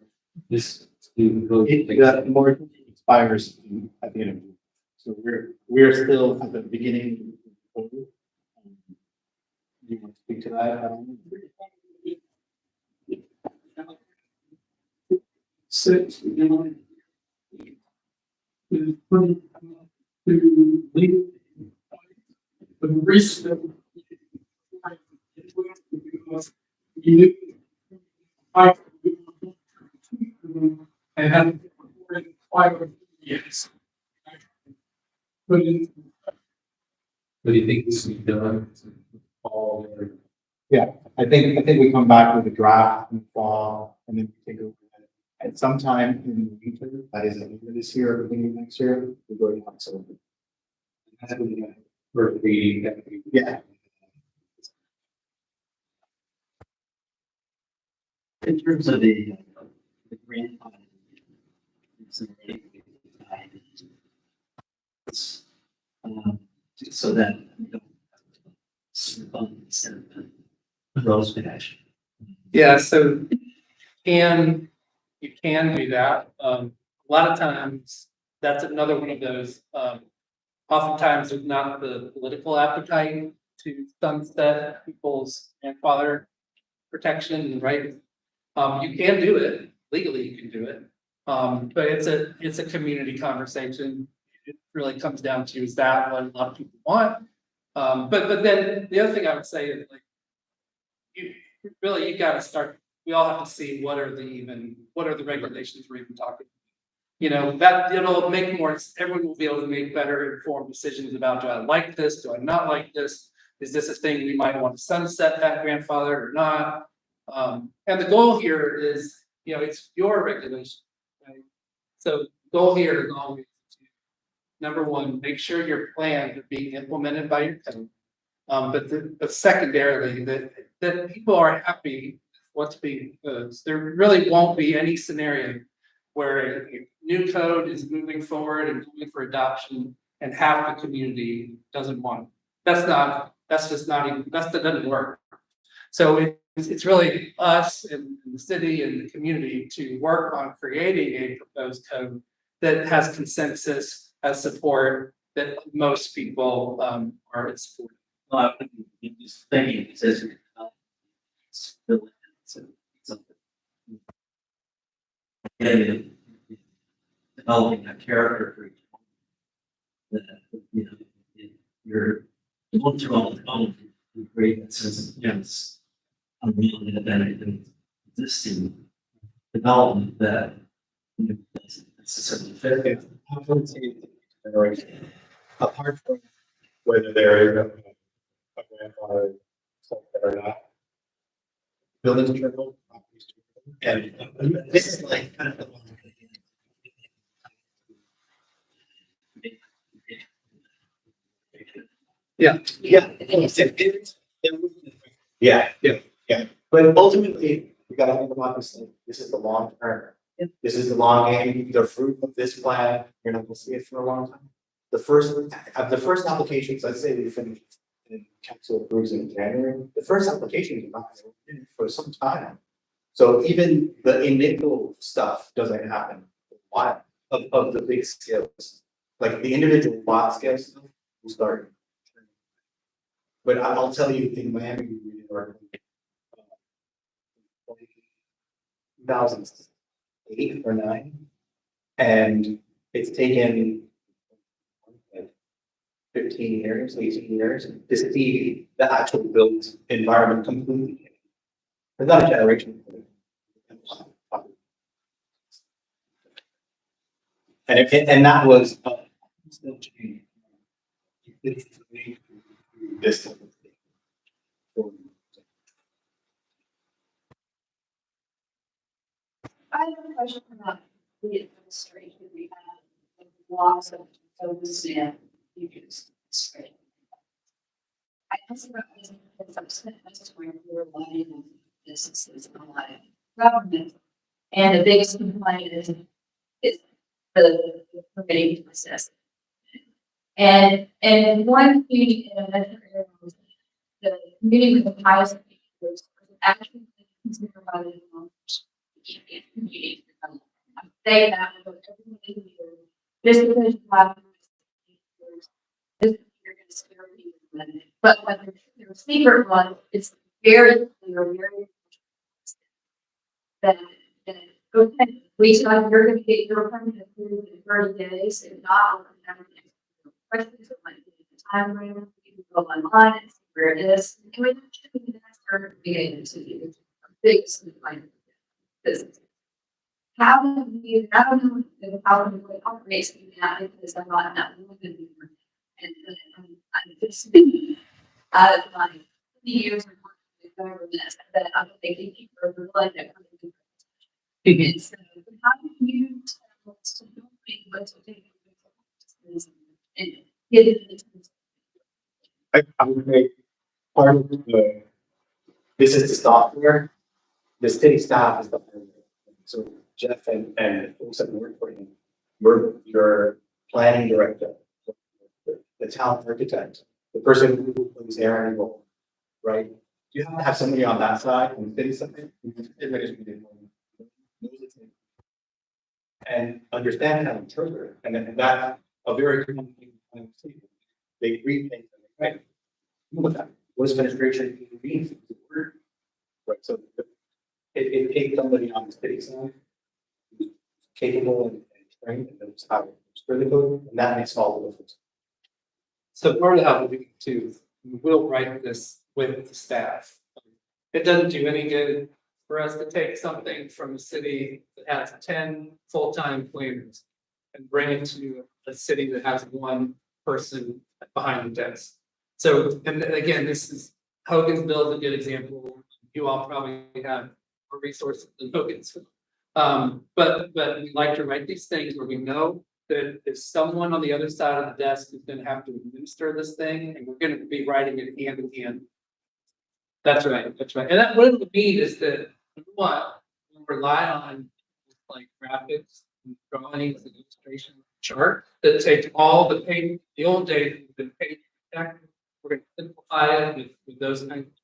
this to go. The more expires at the end of June. So we're still at the beginning. Do you want to speak to that? Six, to legal. The risk that. And have 5 years. But do you think this will be done? All Yeah, I think we come back with a draft in the fall and then we take a. At some time in the winter, that is later this year or beginning of next year, we're going on so. for the. Yeah. In terms of the grandfather, it's so that we don't instead of rose patch. Yeah, so you can do that. A lot of times, that's another one of those, oftentimes there's not the political appetite to sunset people's grandfather protection and rights. You can do it, legally you can do it. But it's a community conversation. It really comes down to, is that what a lot of people want? But then the other thing I would say is like, you gotta start, we all have to see what are the regulations we're even talking. You know, that it'll make more, everyone will be able to make better informed decisions about, do I like this? Do I not like this? Is this a thing we might want to sunset that grandfather or not? And the goal here is, it's your regulation, right? So the goal here is always to, number one, make sure your plans are being implemented by your code. But secondarily, that people are happy with what's being proposed. There really won't be any scenario where new code is moving forward and going for adoption and half the community doesn't want it. That doesn't work. So it's really us and the city and the community to work on creating a proposed code that has consensus, has support, that most people are in support. Well, I think just thinking, it says it's something. Developing a character for each one. That, you're going through all the development, you create that sense of yes, I'm really an existing development that that's necessarily fair. I would say generation, apart from whether they're a grandfather or not. Buildings trickle, properties trickle, and this is like kind of the one. Yeah. Yeah. Yeah. But ultimately, we gotta think about this thing. This is the long term. This is the long game. The fruit of this plan, you're not gonna see it for a long time. The first applications, let's say we finish and council approves in January, the first applications are not in for some time. So even the initial stuff doesn't happen. Why? Of the big scales, like the individual lot scale stuff will start. But I'll tell you, in Miami, we did our 2008 or 9, and it's taken 15 years, 18 years to see the actual built environment completely. It's not a generation. And that was still changing. This type of thing. I have a question about the administration. We have lots of those and used. I also realize because I'm spent most of my career running on businesses and a lot of government. And the biggest complaint is the permitting process. And one community in a metro area was the community with the highest was actually considered by the community. I'm saying that because everybody here, just because you have this, you're going to scare people. But when there's secret one, it's very clear, very that okay, we thought you're going to get your permit approved in 30 days, and not questions of like the time frame. You can go online and see where it is. And we actually start beginning to be the biggest like business. How do you? I don't know how it operates now because I'm not that woman anymore, and I'm just out of my years of working with government that I'm thinking people are really that kind of. So how do you tell somebody what to do and get it into I would make part of the, this is the software. the city staff is the. So Jeff and folks that work for him, your planning director, the town architect, the person who's there and role, right? You have to have somebody on that side and city side. And understand how to interpret, and then that, a very common thing in the city. They read things, and they write. What that, what does fenestration mean? Is it a word? Right, so it takes somebody on the city side who's capable and trained and knows how to spread the code, and that makes all the difference. So part of that will be to, we'll write this with the staff. It doesn't do any good for us to take something from a city that has 10 full-time planners and bring it to a city that has one person behind the desk. So, and again, this is, Hogansville is a good example. You all probably have more resources than Hogansville. But we like to write these things where we know that there's someone on the other side of the desk who's gonna have to administer this thing, and we're gonna be writing it hand in hand. That's right, that's right. And that, what it would mean is that, number one, we rely on like graphics, and drawings, and illustration chart that take all the paid, the old days, the paid. We're gonna simplify it with those kinds.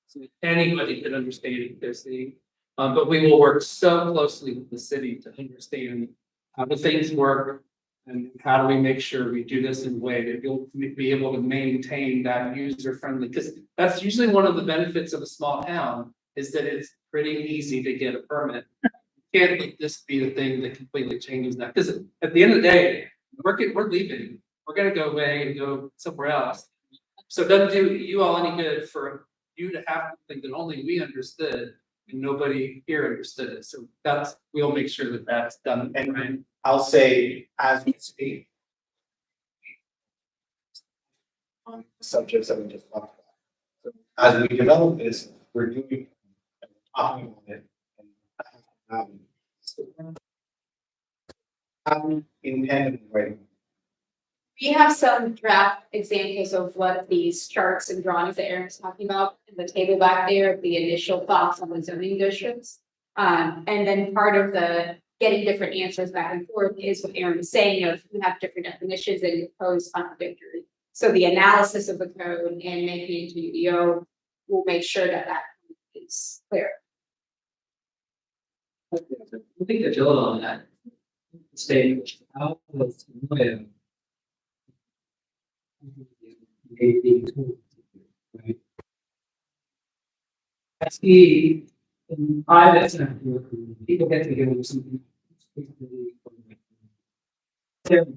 So that anybody can understand it, they're seeing. But we will work so closely with the city to understand how do things work and how do we make sure we do this in a way that you'll be able to maintain that user friendly, because that's usually one of the benefits of a small town is that it's pretty easy to get a permit. You can't let this be the thing that completely changes that, because at the end of the day, we're leaving, we're gonna go away and go somewhere else. So it doesn't do you all any good for you to have something that only we understood and nobody here understood it. So that's, we'll make sure that that's done. And Right. I'll say, as we speak, on the subjects that we just talked about. So as we develop this, we're doing, and we're talking about it. How we intend on writing. We have some draft examples of what these charts and drawings that Aaron's talking about in the table back there, the initial thoughts on the zoning districts. And then part of the getting different answers back and forth is what Aaron was saying, of you have different definitions and your codes contradictory. So the analysis of the code and making it to UDO will make sure that that is clear. I think to build on that stage, how was Senoia a tool, right? I see in private sector, people get together with something. Right?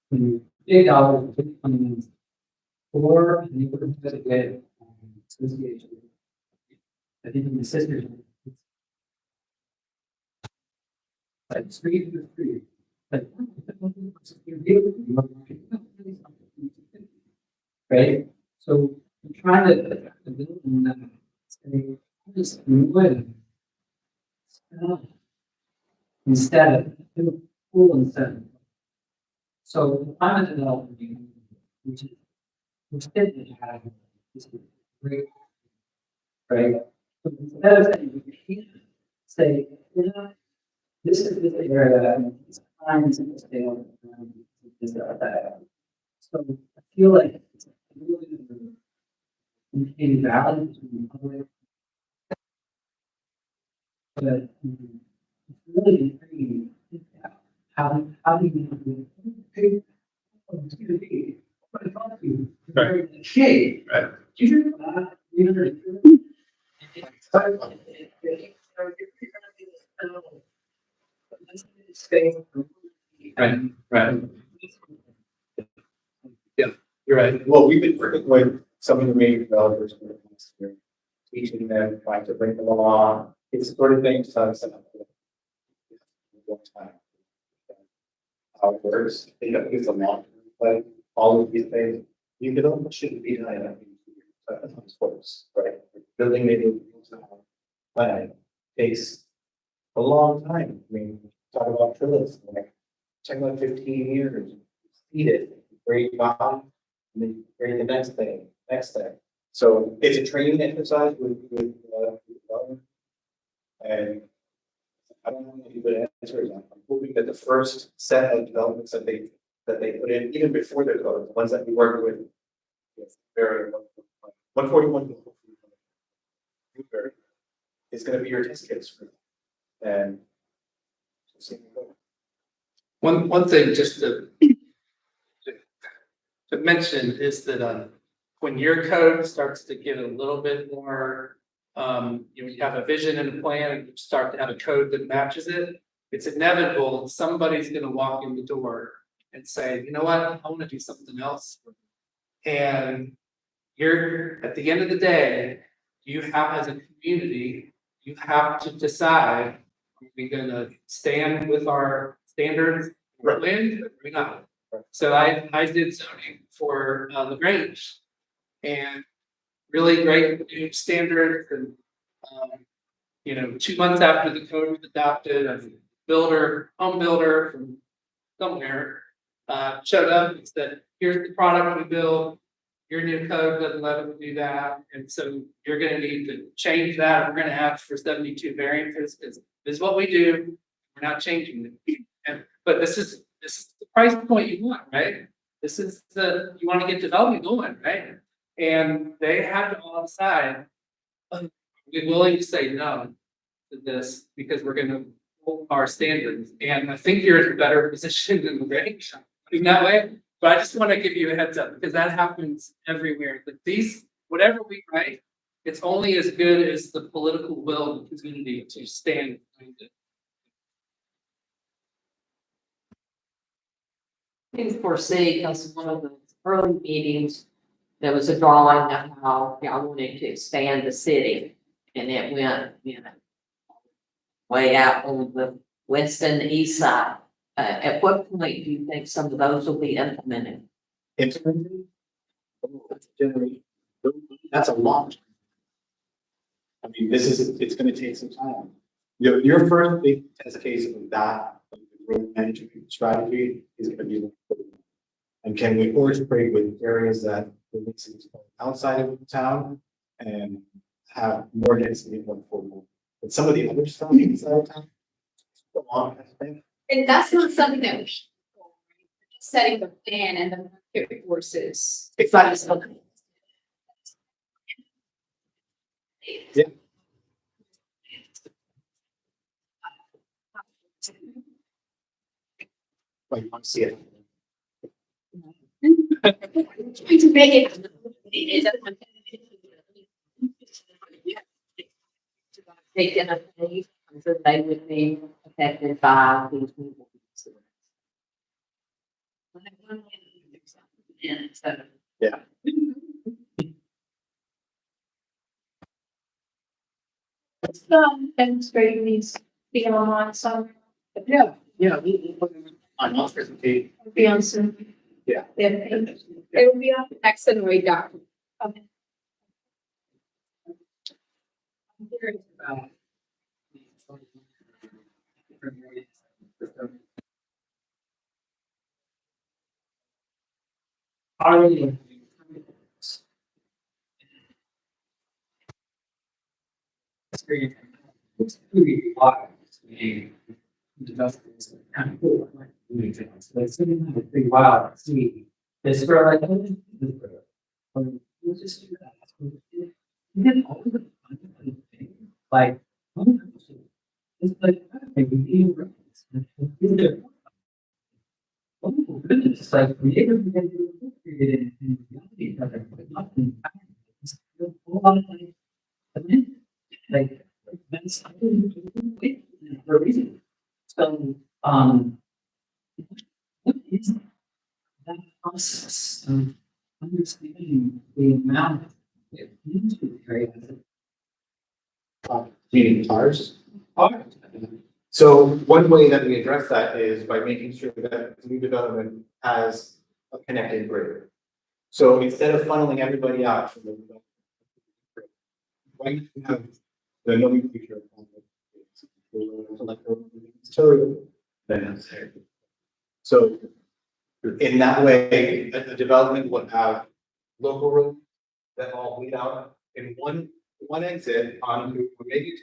When big dollars, big funds, or the neighborhood to get association. I think in the sisters. Like street to street. Like. Right, so I'm trying to build on that, say, just win. Instead of full incentive. So the climate development, which didn't have this great, right? So instead of saying, you can't say, you know, this is the area, and it's time to stay on this that. So I feel like it's really in value between public. But it's really intriguing. How do you do it's gonna be what I thought you shade, Right. you Right, right. Yeah, you're right. Well, we've been working with some of the major developers for the past year, teaching them, trying to bring them along. It's the sort of thing, so set up. One time. How it works, they don't use a long, but all of these things, you development shouldn't be done. Sports, right? Building maybe plan takes a long time. I mean, talk about trillions, like, talk about 15 years, feed it, great bond, and then create the next thing. So it's a training exercise with development. And I don't know if you would answer that. I'm hoping that the first set of developments that they put in, even before their code, the ones that we work with. Very 141. Is gonna be your test case for and. One thing just to mention is that, when your code starts to get a little bit more, you have a vision and a plan and you start to have a code that matches it, it's inevitable, somebody's gonna walk in the door and say, you know what, I wanna do something else. And you're, at the end of the day, you have, as a community, you have to decide, are we gonna stand with our standards, or land, or we not? So I did zoning for LaGrange. And really great new standards and, 2 months after the code was adopted, a home builder from somewhere, showed up and said, here's the product we build. Your new code doesn't let us do that, and so you're gonna need to change that. We're gonna ask for 72 variances, because this is what we do. We're not changing it. But this is the price point you want, right? This is you wanna get development going, right? And they had to all decide, we're willing to say no to this because we're gonna hold our standards. And I think you're in a better position than the range in that way. But I just want to give you a heads up because that happens everywhere. But whatever we write, it's only as good as the political will of the community to stand behind it. I can foresee, because one of the early meetings, there was a drawing of how y'all wanted to expand the city. And it went, way out on the west and the east side. At what point do you think some of those will be implemented? Implemented? Generation. That's a long time. I mean, it's gonna take some time. Your first big test case of that growth management strategy is gonna be. And can we orchestrate with areas that the mix is outside of the town and have more density going forward? But some of the other stuff inside of town. It's a long thing. And that's not something that we should. We're just setting the plan and the market forces. It's not just something. Yeah. Like, you want to see it. Trying to make it. Take in a phase, so they would be affected by these people. And so. Yeah. Demonstrating these, be online somewhere, Yeah. We put them on my presentation. be on Zoom. Yeah. It will be on. Next Senoia document. Okay. I'm curious about already. It's really wild. It's kind of cool. I like doing things. But it's pretty wild to see this girl like this girl. You just do that. You get all the things like it's like maybe even oh goodness, it's like creative and created in reality, but nothing. It's a whole lot of like that's I didn't wait for a reason. So what is that process of understanding the amount of inventory Meaning cars. So one way that we address that is by making sure that new development has a connected grid. So instead of funneling everybody out from the development, right, you have the nomenclature of so in that way, the development would have local roads that all lead out in one exit on Route, or maybe two,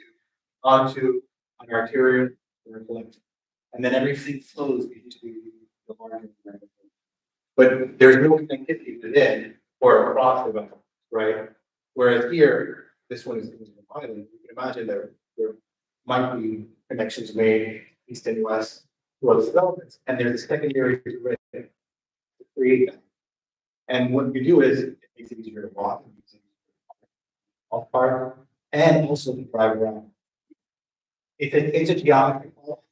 onto an arterial or a collector. And then everything flows into the larger. But there's no connectivity within or across the vessel, right? Whereas here, this one is island. You can imagine there might be connections made east and west to other developments, and there's a secondary grid to create that. And what you do is it makes it easier to walk, it makes it easier to off part, and also to drive around. It's a geometry problem.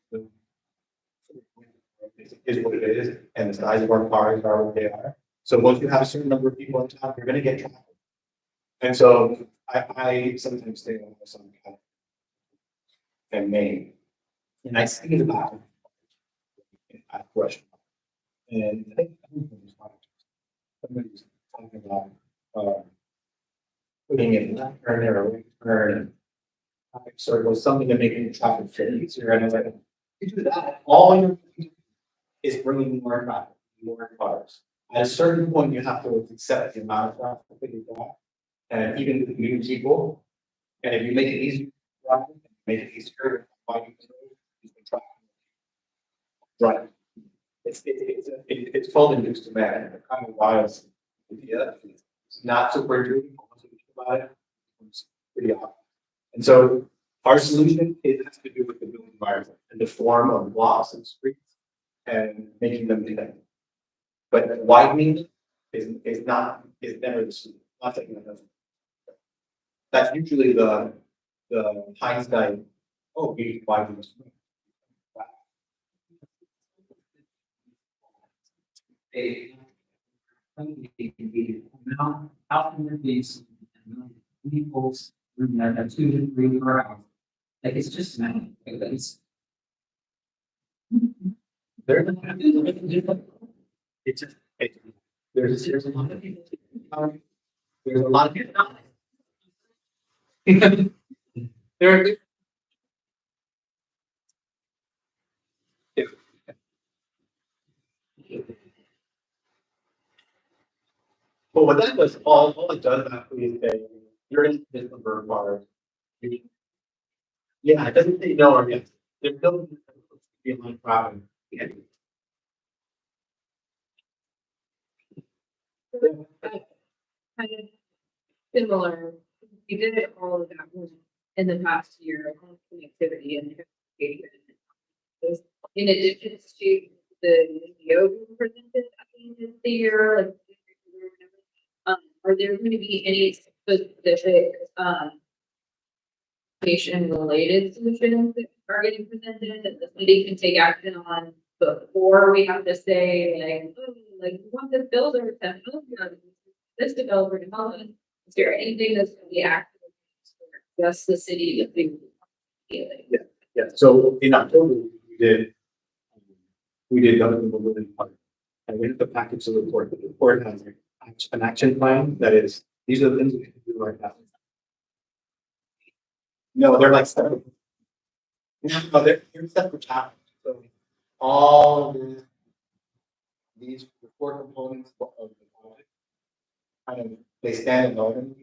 It is what it is, and the size of our cars are what they are. So once you have a certain number of people in town, you're gonna get traffic. And so I sometimes stay on some kind of and Maine. And I see the back. At question. And I think somebody was talking about putting in left turn there or right turn and traffic circles, something to make the traffic fit easier. And I was like, you do that, all you're doing is bringing more traffic, more cars. At a certain point, you have to accept the amount of traffic that you got. And even with new people, and if you make it easier, make it easier, why you can try. Right. It's called induced demand, it's kind of wild idea. It's not super intuitive about it. It's pretty obvious. And so our solution it has to do with the building environment and the form of blocks and streets and making them connected. But widening is never the solution. Not taking that. That's usually the hindsight. Oh, we need to widen this. Now, how can there be some people's room that have 2 to 3 per hour? Like, it's just math, like, it's. There's it's just there's a lot of people. There's a lot of people. There, But what that does, all it does actually is say, you're in this number of bars. Yeah, it doesn't say no or yes. There's no be a line problem. Yeah. Kind of similar, we did it all of that was in the past year, on connectivity and education. In addition to the video being presented at the end of the year, like. Are there going to be any specific, patient related solutions that are getting presented that the city can take action on before we have to say like, oh, like we want this builder to help us, this developer to help us? Is there anything that's going to be active for just the city to think? Yeah, so in October, we did government mobility part. And we have to package the report. The report has an action plan that is, these are the things we can do right now. No, they're like separate. No, they're separate chapters. So all of these report components of the project, kind of, they stand alone.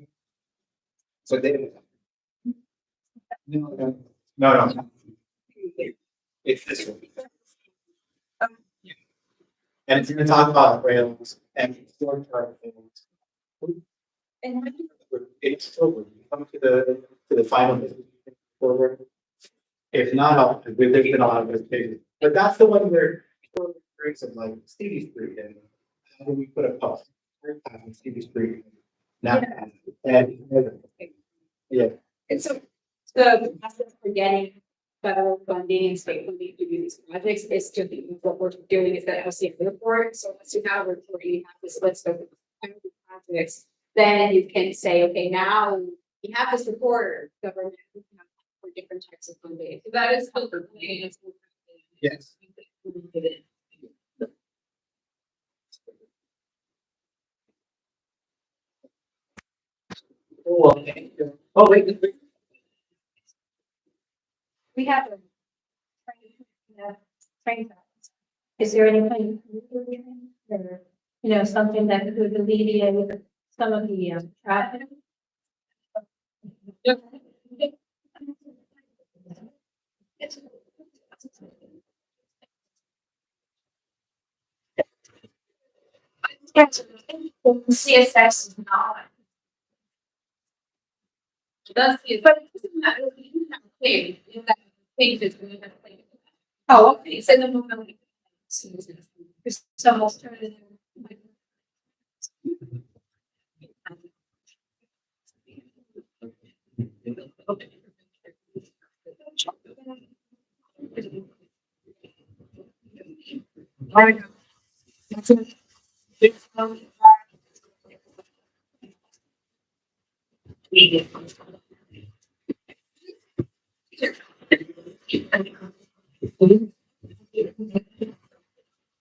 So they. No. It's this one. And it's gonna talk about rails and short term things. And It's October, we come to the final business forward. If not, there's been a lot of hesitation, but that's the one where people experience of like Stevie Street and how do we put a post on Stevie Street? Now, and yeah, And so the process for getting federal funding and state funding to do these projects is to be, what we're doing is that LCM report. So once you have a report, you have this list of projects, then you can say, okay, now you have this report, government for different types of funding. So that is still the plan. yes. Oh, wait. We have a train. Is there any kind of, or, something that could alleviate some of the traffic? CSX is not. That's it. But it doesn't matter, we can have a claim, if that page is going to have a claim. Oh, okay. It's in the moment. There's some alternative.